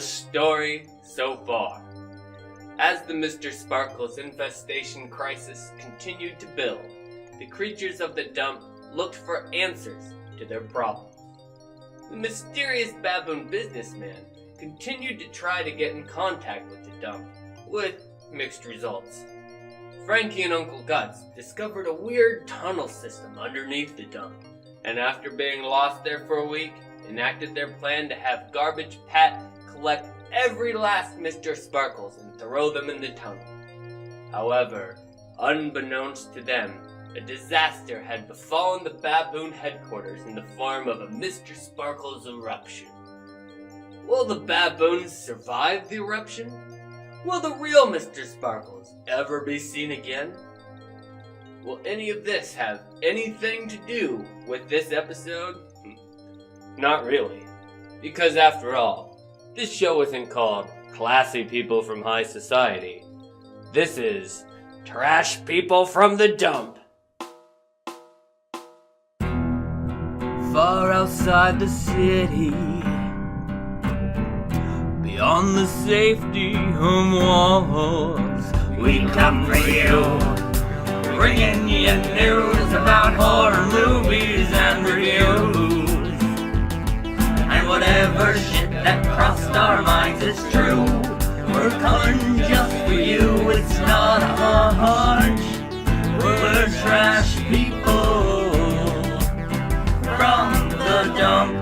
the story so far. As the Mr. Sparkles infestation crisis continued to build, the creatures of the dump looked for answers to their problems. The mysterious baboon businessman continued to try to get in contact with the dump, with mixed results. Frankie and Uncle Guts discovered a weird tunnel system underneath the dump, and after being lost there for a week, enacted their plan to have Garbage Pat collect every last Mr. Sparkles and throw them in the tunnel. However, unbeknownst to them, a disaster had befallen the baboon headquarters in the form of a Mr. Sparkles eruption. Will the baboons survive the eruption? Will the real Mr. Sparkles ever be seen again? Will any of this have anything to do with this episode? Not really. Because after all, this show isn't called Classy People from High Society. This is Trash People from the Dump. Far outside the city, beyond the safety of walls, we come for you, bringing you news about horror movies and reviews. And whatever shit that crossed our minds is true, we're coming just for you, it's not a hunch. We're trash people from the dump.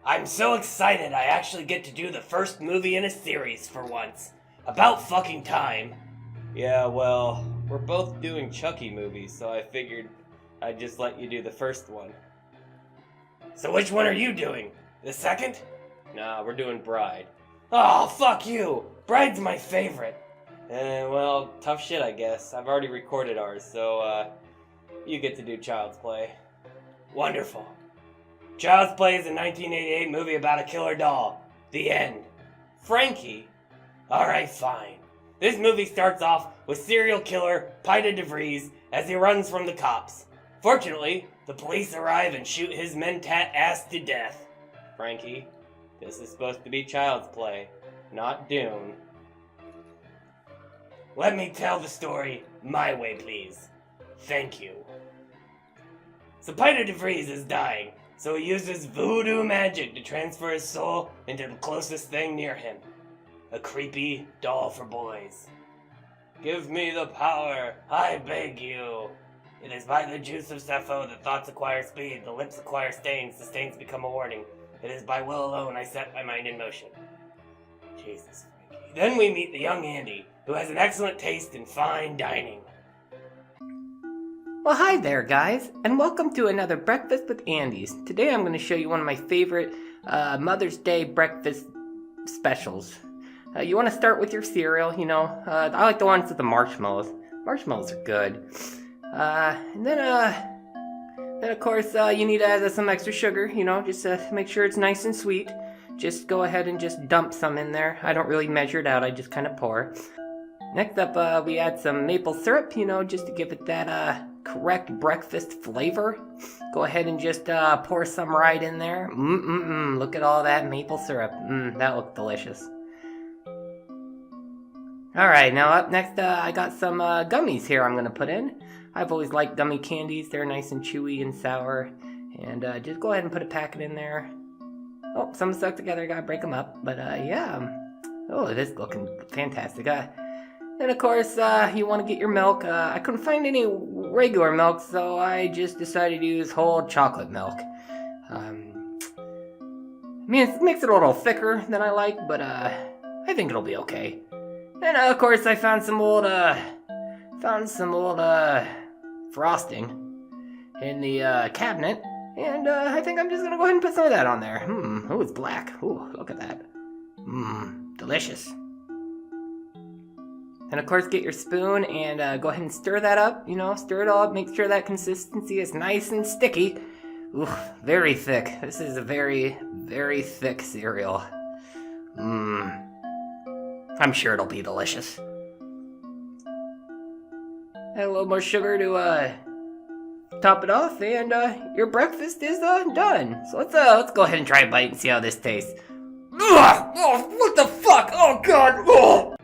I'm so excited I actually get to do the first movie in a series for once. About fucking time. Yeah, well, we're both doing Chucky movies, so I figured I'd just let you do the first one. So which one are you doing? The second? Nah, we're doing Bride. Oh, fuck you! Bride's my favorite. Well, tough shit, I guess. I've already recorded ours, so, you get to do Child's Play. Wonderful. Child's Play is a 1988 movie about a killer doll. The end. Frankie? Alright, fine. This movie starts off with serial killer Peter DeVries as he runs from the cops. Fortunately, the police arrive and shoot his mentat ass to death. Frankie, this is supposed to be Child's Play, not Dune. Let me tell the story my way, please. Thank you. So Peter DeVries is dying, so he uses voodoo magic to transfer his soul into the closest thing near him. A creepy doll for boys. Give me the power, I beg you. It is by the juice of Sappho that thoughts acquire speed, the lips acquire stains, the stains become a warning. It is by will alone I set my mind in motion. Jesus, Frankie. Then we meet the young Andy, who has an excellent taste in fine dining. Well, hi there, guys, and welcome to another Breakfast with Andy's. Today I'm going to show you one of my favorite Mother's Day breakfast specials. You want to start with your cereal, I like the ones with the marshmallows. Marshmallows are good. And then of course, you need to add some extra sugar, just to make sure it's nice and sweet. Just go ahead and just dump some in there. I don't really measure it out, I just kind of pour. Next up, we add some maple syrup, just to give it that correct breakfast flavor. Go ahead and just pour some right in there. Look at all that maple syrup. That looks delicious. Alright, now up next, I got some gummies here I'm going to put in. I've always liked gummy candies. They're nice and chewy and sour. And just go ahead and put a packet in there. Oh, some stuck together. Gotta break them up. But yeah. Oh, this is looking fantastic. And of course, you want to get your milk. I couldn't find any regular milk, so I just decided to use whole chocolate milk. I mean, it makes it a little thicker than I like, but I think it'll be okay. And of course, I found some old frosting in the cabinet, and I think I'm just gonna go ahead and put some of that on there. Oh, it's black. Ooh, look at that. Delicious. And of course, get your spoon and go ahead and stir that up. Stir it all up. Make sure that consistency is nice and sticky. Ooh, very thick. This is a very, very thick cereal. I'm sure it'll be delicious. Add a little more sugar to top it off, and your breakfast is done. So let's go ahead and try a bite and see how this tastes. Ugh! Oh, what the fuck? Oh god! Oh!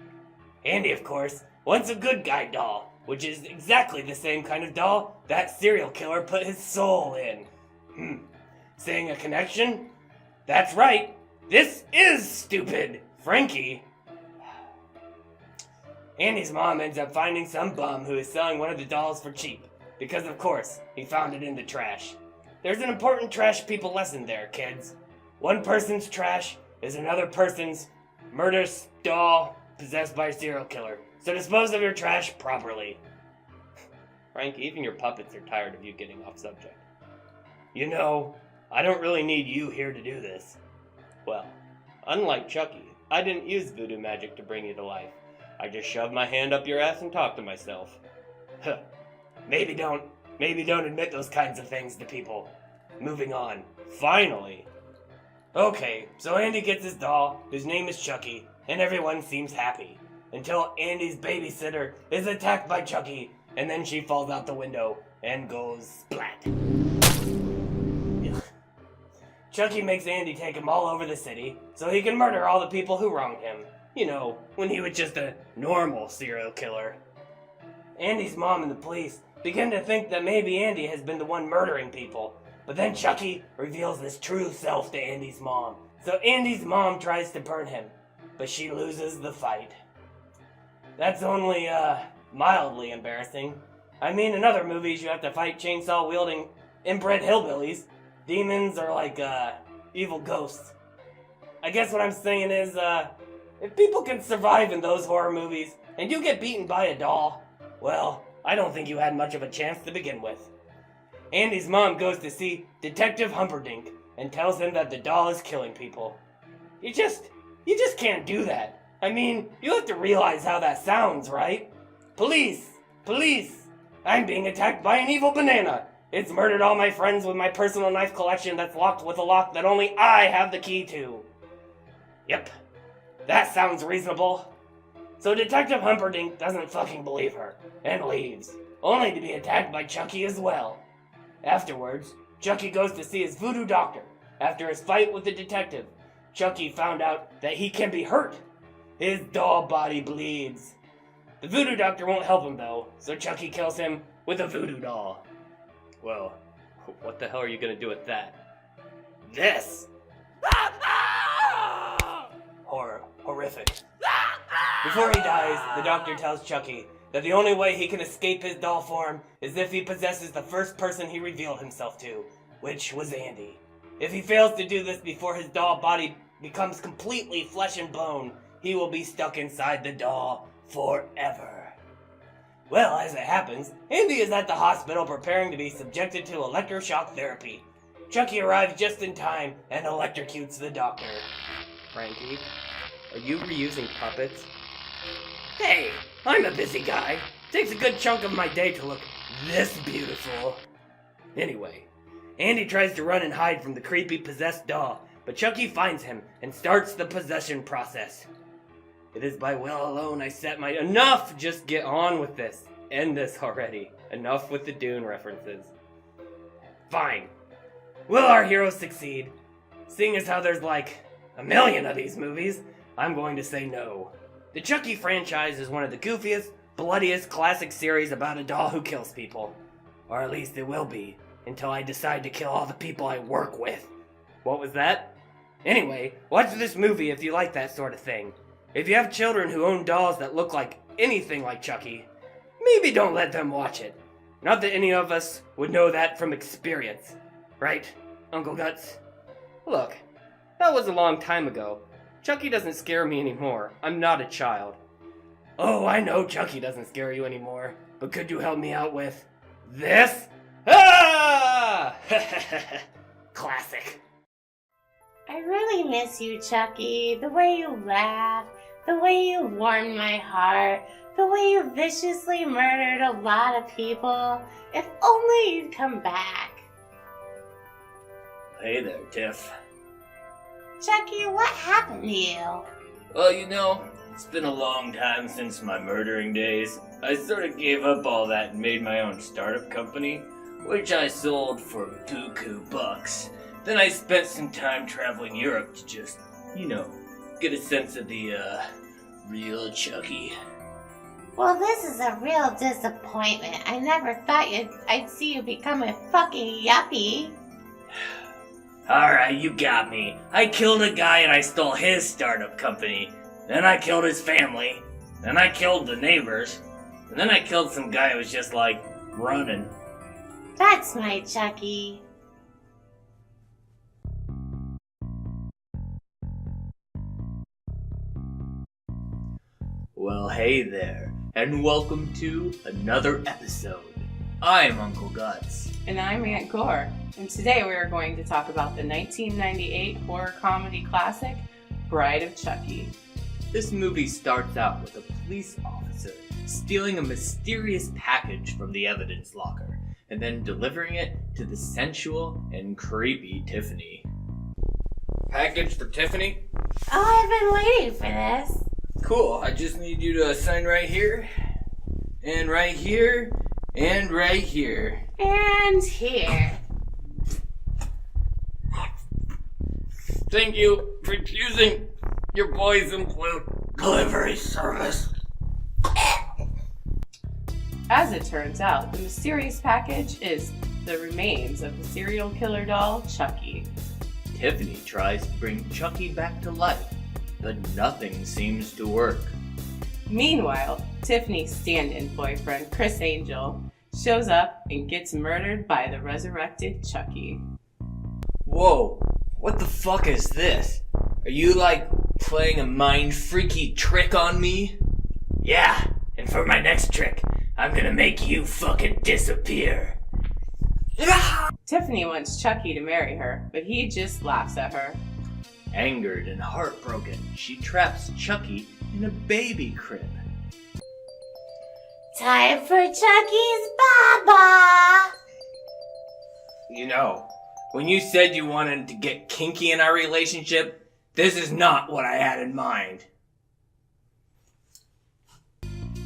Andy, of course, wants a good guy doll, which is exactly the same kind of doll that serial killer put his soul in. Seeing a connection? That's right. This is stupid, Frankie. Andy's mom ends up finding some bum who is selling one of the dolls for cheap, because of course, he found it in the trash. There's an important trash people lesson there, kids. One person's trash is another person's murderous doll possessed by a serial killer. So dispose of your trash properly. Frank, even your puppets are tired of you getting off subject. You know, I don't really need you here to do this. Well, unlike Chucky, I didn't use voodoo magic to bring you to life. I just shoved my hand up your ass and talked to myself. Huh. Maybe don't admit those kinds of things to people. Moving on. Finally. Okay, so Andy gets his doll, whose name is Chucky, and everyone seems happy. Until Andy's babysitter is attacked by Chucky, and then she falls out the window and goes splat. Ugh. Chucky makes Andy take him all over the city so he can murder all the people who wronged him. You know, when he was just a normal serial killer. Andy's mom and the police begin to think that maybe Andy has been the one murdering people. But then Chucky reveals his true self to Andy's mom. So Andy's mom tries to burn him, but she loses the fight. That's only, mildly embarrassing. I mean, in other movies you have to fight chainsaw-wielding inbred hillbillies. Demons are like, evil ghosts. I guess what I'm saying is, if people can survive in those horror movies, and you get beaten by a doll, well, I don't think you had much of a chance to begin with. Andy's mom goes to see Detective Humperdinck and tells him that the doll is killing people. You just can't do that. I mean, you have to realize how that sounds, right? Police! Police! I'm being attacked by an evil banana. It's murdered all my friends with my personal knife collection that's locked with a lock that only I have the key to. Yep. That sounds reasonable. So Detective Humperdinck doesn't fucking believe her, and leaves, only to be attacked by Chucky as well. Afterwards, Chucky goes to see his voodoo doctor. After his fight with the detective, Chucky found out that he can be hurt. His doll body bleeds. The voodoo doctor won't help him though, so Chucky kills him with a voodoo doll. Well, what the hell are you gonna do with that? This! Horrific. Before he dies, the doctor tells Chucky that the only way he can escape his doll form is if he possesses the first person he revealed himself to, which was Andy. If he fails to do this before his doll body becomes completely flesh and bone, he will be stuck inside the doll forever. Well, as it happens, Andy is at the hospital preparing to be subjected to electroshock therapy. Chucky arrives just in time and electrocutes the doctor. Frankie, are you reusing puppets? Hey, I'm a busy guy. Takes a good chunk of my day to look this beautiful. Anyway, Andy tries to run and hide from the creepy possessed doll, but Chucky finds him and starts the possession process. It is by will alone I set my... Enough! Just get on with this. End this already. Enough with the Dune references. Fine. Will our hero succeed? Seeing as how there's like a million of these movies, I'm going to say no. The Chucky franchise is one of the goofiest, bloodiest classic series about a doll who kills people. Or at least it will be, until I decide to kill all the people I work with. What was that? Anyway, watch this movie if you like that sort of thing. If you have children who own dolls that look like anything like Chucky, maybe don't let them watch it. Not that any of us would know that from experience. Right, Uncle Guts? Look, that was a long time ago. Chucky doesn't scare me anymore. I'm not a child. Oh, I know Chucky doesn't scare you anymore, but could you help me out with this? Ah! Classic. I really miss you, Chucky. The way you laugh, the way you warmed my heart, the way you viciously murdered a lot of people. If only you'd come back. Hey there, Tiff. Chucky, what happened to you? Well, you know, it's been a long time since my murdering days. I sort of gave up all that and made my own startup company, which I sold for buku bucks. Then I spent some time traveling Europe to just, get a sense of the, real Chucky. Well, this is a real disappointment. I never thought I'd see you become a fucking yuppie. Alright, you got me. I killed a guy and I stole his startup company. Then I killed his family. Then I killed the neighbors. And then I killed some guy who was just running. That's my Chucky. Well, hey there, and welcome to another episode. I'm Uncle Guts. And I'm Aunt Gore, and today we are going to talk about the 1998 horror comedy classic, Bride of Chucky. This movie starts out with a police officer stealing a mysterious package from the evidence locker, and then delivering it to the sensual and creepy Tiffany. Package for Tiffany? Oh, I've been waiting for this. Cool, I just need you to sign right here, and right here, and right here. And here. Thank you for using your boys in blue delivery service. As it turns out, the mysterious package is the remains of the serial killer doll, Chucky. Tiffany tries to bring Chucky back to life, but nothing seems to work. Meanwhile, Tiffany's stand-in boyfriend, Chris Angel, shows up and gets murdered by the resurrected Chucky. Whoa, what the fuck is this? Are you playing a mind-freaky trick on me? Yeah, and for my next trick, I'm gonna make you fucking disappear. Tiffany wants Chucky to marry her, but he just laughs at her. Angered and heartbroken, she traps Chucky in a baby crib. Time for Chucky's Baba! When you said you wanted to get kinky in our relationship, this is not what I had in mind.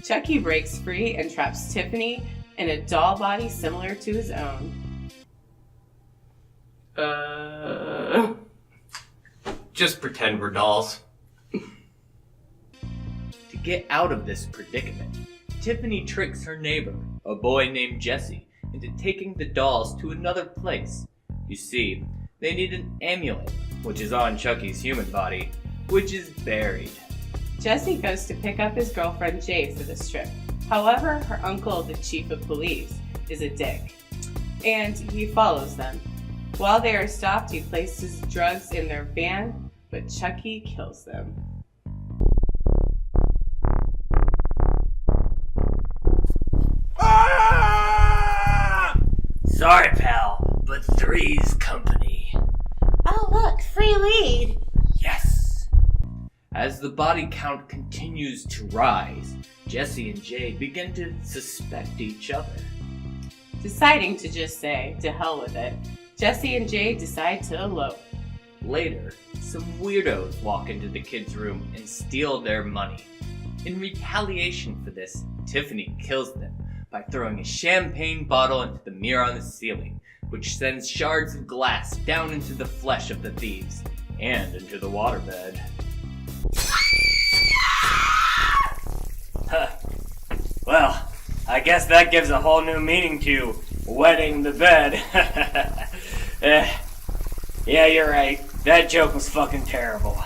Chucky breaks free and traps Tiffany in a doll body similar to his own. Just pretend we're dolls. To get out of this predicament, Tiffany tricks her neighbor, a boy named Jesse, into taking the dolls to another place. You see, they need an amulet, which is on Chucky's human body, which is buried. Jesse goes to pick up his girlfriend Jay for this trip. However, her uncle, the chief of police, is a dick, and he follows them. While they are stopped, he places drugs in their van, but Chucky kills them. Ah! Sorry, pal, but three's company. Oh, look, free lead. Yes! As the body count continues to rise, Jesse and Jay begin to suspect each other. Deciding to just say, to hell with it, Jesse and Jay decide to elope. Later, some weirdos walk into the kids' room and steal their money. In retaliation for this, Tiffany kills them by throwing a champagne bottle into the mirror on the ceiling, which sends shards of glass down into the flesh of the thieves and into the waterbed. Well, I guess that gives a whole new meaning to wetting the bed. Yeah, you're right. That joke was fucking terrible.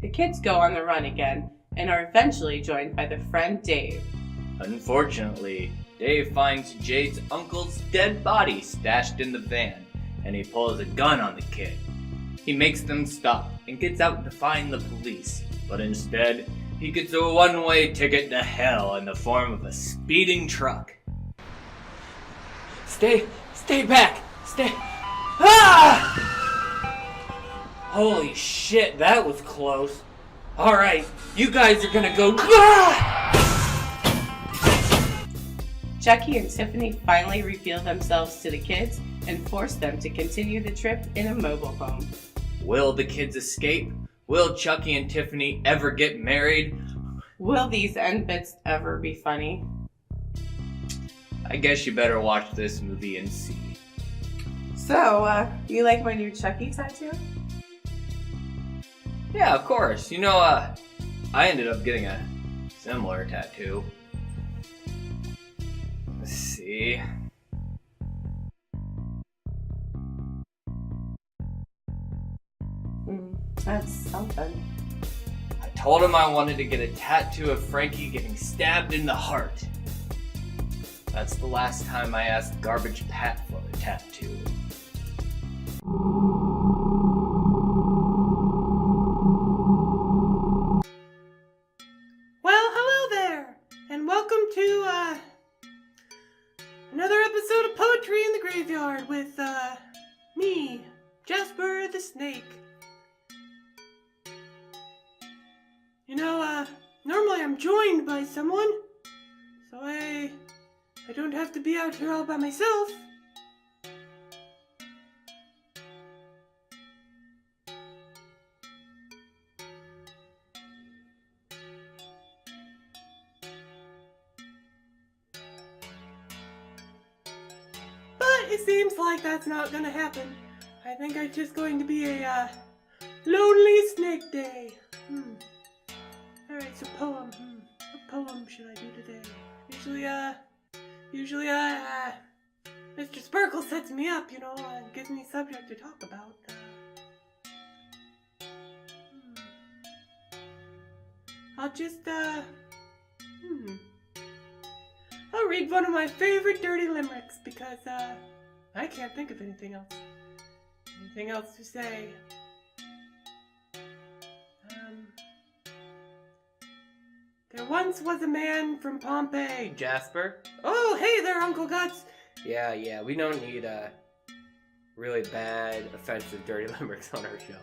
The kids go on the run again and are eventually joined by their friend Dave. Unfortunately, Dave finds Jade's uncle's dead body stashed in the van, and he pulls a gun on the kid. He makes them stop and gets out to find the police, but instead, he gets a one-way ticket to hell in the form of a speeding truck. Stay back! Ah! Holy shit, that was close. Alright, you guys are gonna go. Ah! Chucky and Tiffany finally reveal themselves to the kids and force them to continue the trip in a mobile home. Will the kids escape? Will Chucky and Tiffany ever get married? Will these end bits ever be funny? I guess you better watch this movie and see. So, you like my new Chucky tattoo? Yeah, of course. You know, I ended up getting a similar tattoo. Let's see. That's something. I told him I wanted to get a tattoo of Frankie getting stabbed in the heart. That's the last time I asked Garbage Pat for a tattoo. Well, hello there, and welcome to another episode of Poetry in the Graveyard with me, Jasper the Snake. You know, normally I'm joined by someone, so I don't have to be out here all by myself. But it seems like that's not gonna happen. I think it's just going to be a lonely snake day. Alright, so poem. What poem should I do today? Usually, Mr. Sparkle sets me up, you know, and gives me subject to talk about. I'll just, I'll read one of my favorite dirty limericks because, I can't think of anything else to say. There once was a man from Pompeii. Jasper? Oh, hey there, Uncle Guts. Yeah, we don't need, really bad, offensive, dirty limericks on our show.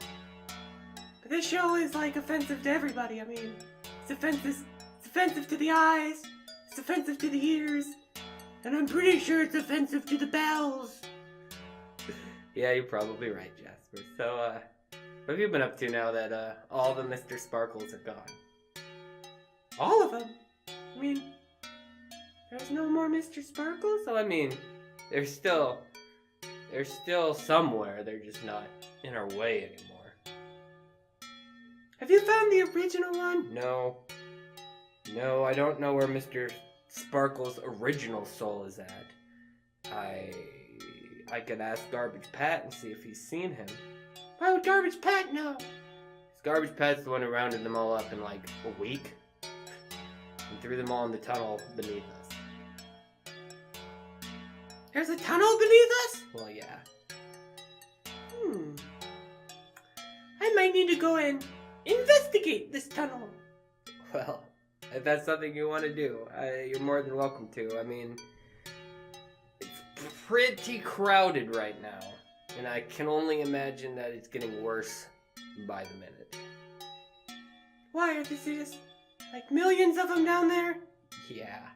But this show is, like, offensive to everybody. I mean, it's offensive to the eyes, it's offensive to the ears, and I'm pretty sure it's offensive to the bowels. Yeah, you're probably right, Jasper. So, what have you been up to now that, all the Mr. Sparkles are gone? All of them? I mean, there's no more Mr. Sparkles? So, I mean, they're still somewhere. They're just not in our way anymore. Have you found the original one? No, I don't know where Mr. Sparkle's original soul is at. I could ask Garbage Pat and see if he's seen him. Why would Garbage Pat know? 'Cause Garbage Pat's the one who rounded them all up in like a week and threw them all in the tunnel beneath us. There's a tunnel beneath us? Well, yeah. I might need to go and investigate this tunnel. Well, if that's something you want to do, you're more than welcome to. I mean, it's pretty crowded right now, and I can only imagine that it's getting worse by the minute. Why? Are there just, like, millions of them down there? Yeah.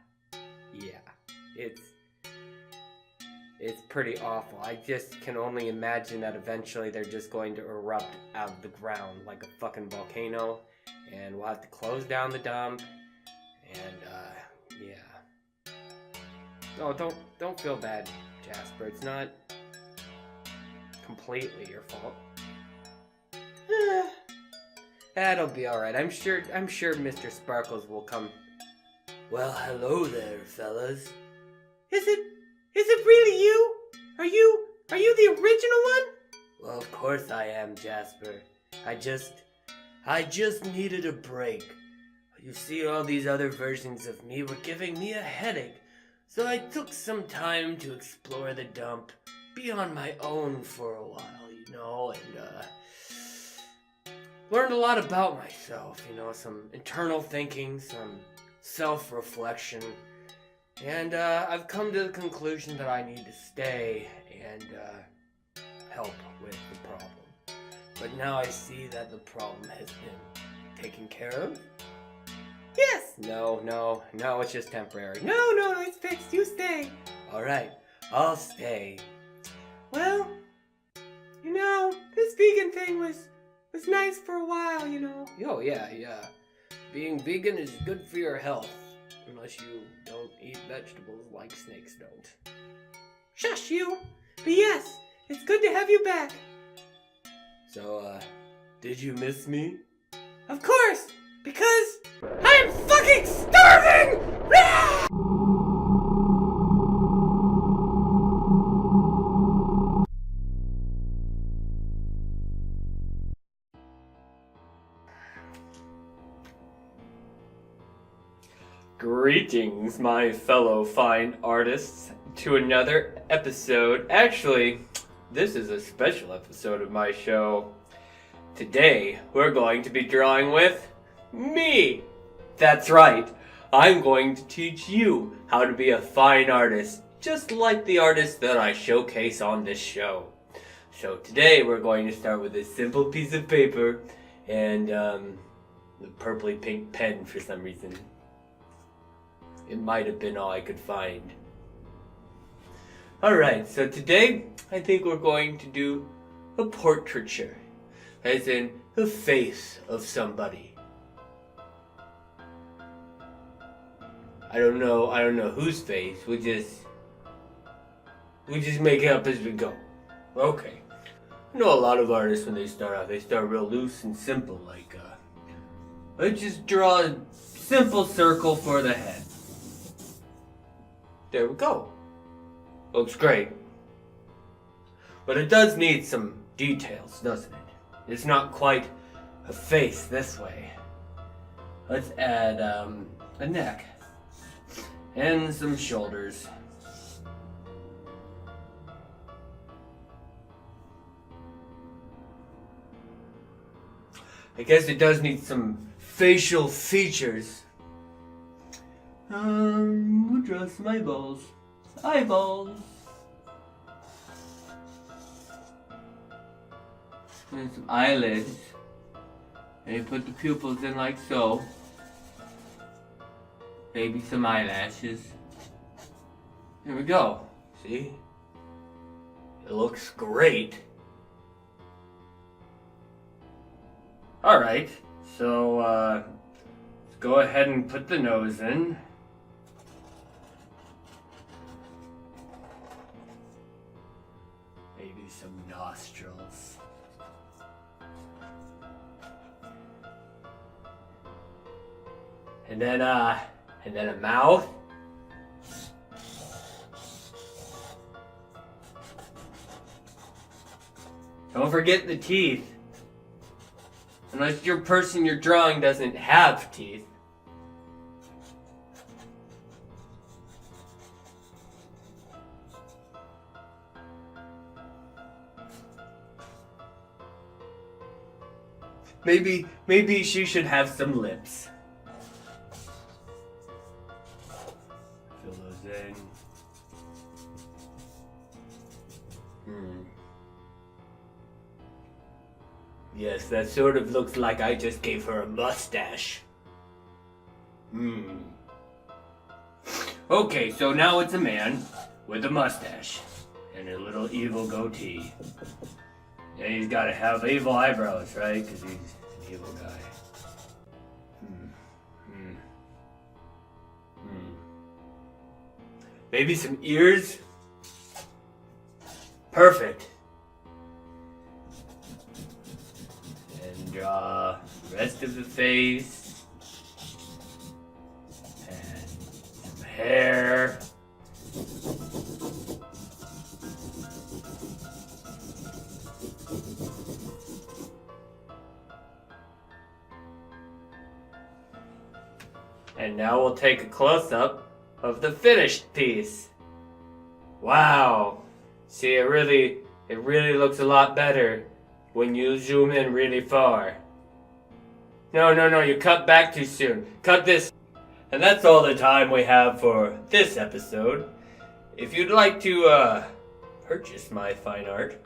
It's pretty awful. I just can only imagine that eventually they're just going to erupt out of the ground like a fucking volcano, and we'll have to close down the dump, and, yeah. Oh, don't feel bad, Jasper. It's not completely your fault. That'll be alright. I'm sure Mr. Sparkles will come. Well, hello there, fellas. Is it really you? Are you the original one? Well, of course I am, Jasper. I just needed a break. You see, all these other versions of me were giving me a headache, so I took some time to explore the dump, be on my own for a while, you know, and, learned a lot about myself, you know, some internal thinking, some self-reflection, and I've come to the conclusion that I need to stay and help with the problem. But now I see that the problem has been taken care of. Yes! No, it's just temporary. No, it's fixed. You stay. Alright, I'll stay. Well, you know, this vegan thing was nice for a while, you know. Oh, yeah. Being vegan is good for your health. Unless you don't eat vegetables like snakes don't. Shush you! But yes, it's good to have you back. So, did you miss me? Of course! Because I'm fucking starving! Ah! Greetings, my fellow fine artists, to another episode. Actually, this is a special episode of my show. Today, we're going to be drawing with me. That's right. I'm going to teach you how to be a fine artist, just like the artists that I showcase on this show. So today, we're going to start with a simple piece of paper and the purpley pink pen for some reason. It might have been all I could find. Alright, so today I think we're going to do a portraiture, as in the face of somebody. I don't know whose face. We'll just make it up as we go. Okay. I know a lot of artists when they start out, they start real loose and simple, like let's just draw a simple circle for the head. There we go. Looks great. But it does need some details, doesn't it? It's not quite a face this way. Let's add a neck and some shoulders. I guess it does need some facial features. We'll draw some eyeballs. Eyeballs. And some eyelids. And you put the pupils in like so. Maybe some eyelashes. There we go. See? It looks great. Alright, so let's go ahead and put the nose in. Maybe some nostrils. And then a mouth. Don't forget the teeth. Unless your person you're drawing doesn't have teeth. Maybe she should have some lips. Fill those in. Yes, that sort of looks like I just gave her a mustache. Okay, so now it's a man with a mustache and a little evil goatee. And he's got to have evil eyebrows, right? Because he's an evil guy. Maybe some ears? Perfect. And draw the rest of the face. And some hair. And now we'll take a close-up of the finished piece. Wow. See, it really looks a lot better when you zoom in really far. No, you cut back too soon. Cut this. And that's all the time we have for this episode. If you'd like to purchase my fine art,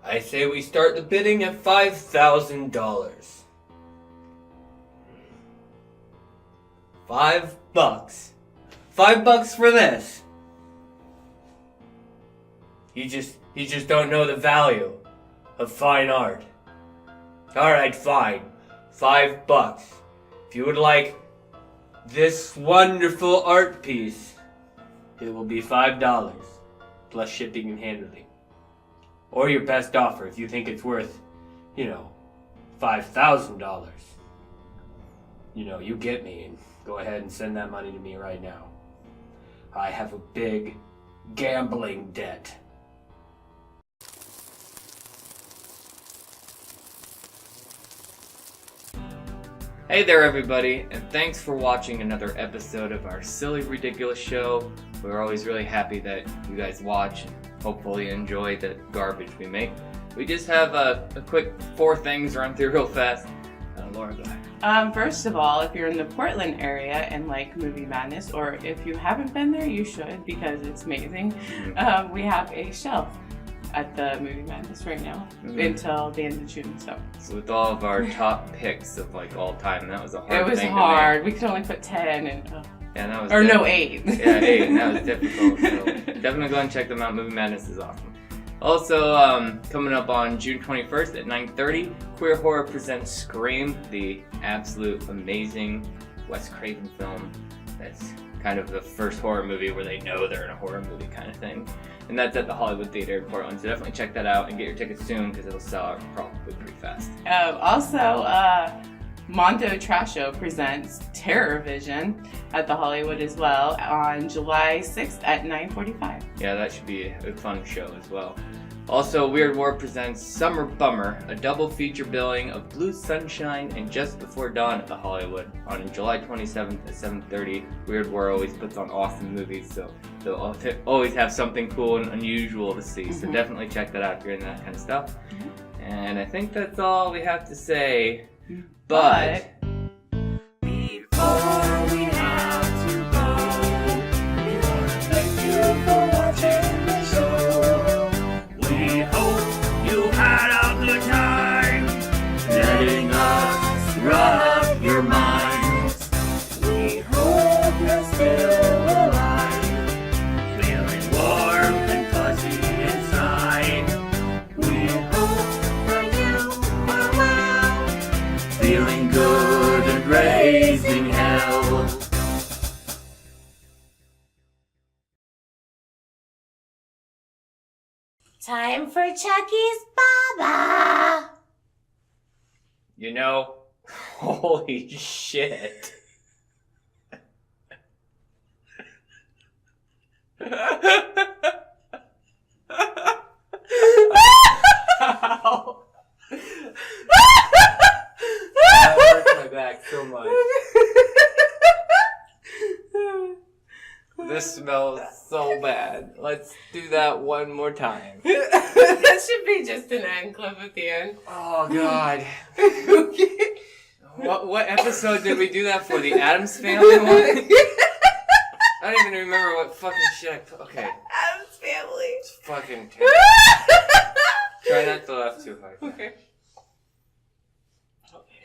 I say we start the bidding at $5,000. $5. $5 for this. You just don't know the value of fine art. Alright, fine. $5. If you would like this wonderful art piece, it will be $5 plus shipping and handling. Or your best offer if you think it's worth, $5,000. You get me, and go ahead and send that money to me right now. I have a big gambling debt. Hey there everybody, and thanks for watching another episode of our silly, ridiculous show. We're always really happy that you guys watch and hopefully enjoy the garbage we make. We just have a quick 4 things run through real fast. Laura, go ahead. First of all, if you're in the Portland area and like Movie Madness, or if you haven't been there, you should because it's amazing. We have a shelf at the Movie Madness right now until the end of June. So with all of our top picks of like all time, that was a hard thing. It was hard. We could only put 10 and yeah, that was 8. Yeah, 8, and that was difficult. So definitely go and check them out. Movie Madness is awesome. Also, coming up on June 21st at 9:30, Queer Horror presents Scream, the absolute amazing Wes Craven film. That's kind of the first horror movie where they know they're in a horror movie kind of thing. And that's at the Hollywood Theater in Portland, so definitely check that out and get your tickets soon because it'll sell out probably pretty fast. Mondo Trasho presents Terror Vision at the Hollywood as well on July 6th at 9:45. Yeah, that should be a fun show as well. Also, Weird War presents Summer Bummer, a double feature billing of Blue Sunshine and Just Before Dawn at the Hollywood on July 27th at 7:30. Weird War always puts on awesome movies, so they'll always have something cool and unusual to see. So definitely check that out if you're into that kind of stuff. And I think that's all we have to say. But before we have to go, we want to thank you for watching the show. We hope you had a good time letting us rock your minds. We hope you're still alive, feeling warm and fuzzy inside. We hope that you are well, feeling good and raising hell. Time for Chucky's Baba. holy shit. Ow. That hurts my back so much. This smells so bad. Let's do that one more time. That should be just an end clip at the end. Oh god. What episode did we do that for? The Addams Family one? I don't even remember what fucking shit I put. Okay. Addams Family. It's fucking terrible. Try not to laugh too hard. Okay. Don't be